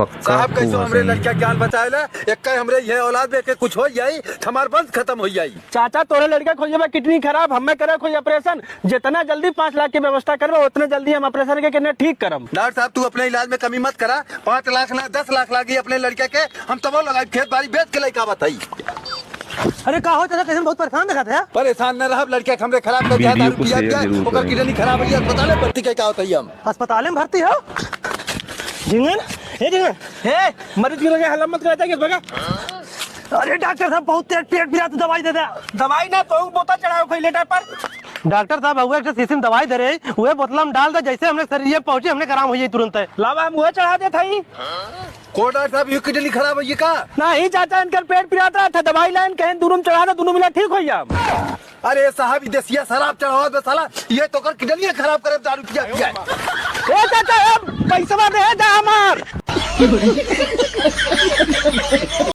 साहब कैसे हमरे लड़का ज्ञान बचाएला एक हमरे ये औलाद में के कुछ हो जाई हमार बंद खत्म हो जाई। चाचा तोरे लड़का खोजे में किडनी खराब हमें करे खोज ऑपरेशन जितना जल्दी 5 लाख की व्यवस्था करबो उतने जल्दी हम ऑपरेशन के ठीक करम। डॉक्टर साहब तू अपने इलाज में कमी मत करा 5 लाख ना 10 लाख लागी अपने लड़के के हम तबो लगाई खेत बाड़ी बेच के लड़का बताई। अरे का हो चाचा कैसे बहुत परेशान दिखा था। परेशान न रह लड़के हमरे खराब कर दिया दारू पिया दिया ओकर किडनी खराब हो गया अस्पताल में भर्ती के का होतई हम अस्पताल में भर्ती हो जिंगन हे मरीज की लगे हल्ला मत करता कि भगा। अरे डॉक्टर साहब बहुत तेज पेट पिरा तो दवाई दे दे। दवाई ना तो बोतल चढ़ाओ कोई लेटर पर। डॉक्टर साहब हुए एक शीशी में दवाई दे रहे हुए बोतल में डाल दे जैसे हमने शरीर पहुंचे हमने आराम हो जाए तुरंत लावा हम वो चढ़ा दे थई को डॉक्टर साहब ये किडनी खराब है ये का नहीं चाचा इनका पेट पिराता था दवाई लाइन कहीं दोनों चढ़ा दे दोनों मिला ठीक हो जा। अरे साहब देसिया शराब चढ़ाओ बे साला ये तो कर किडनी खराब करे दारू पिया पिया। ए चाचा पैसा दे जा हमार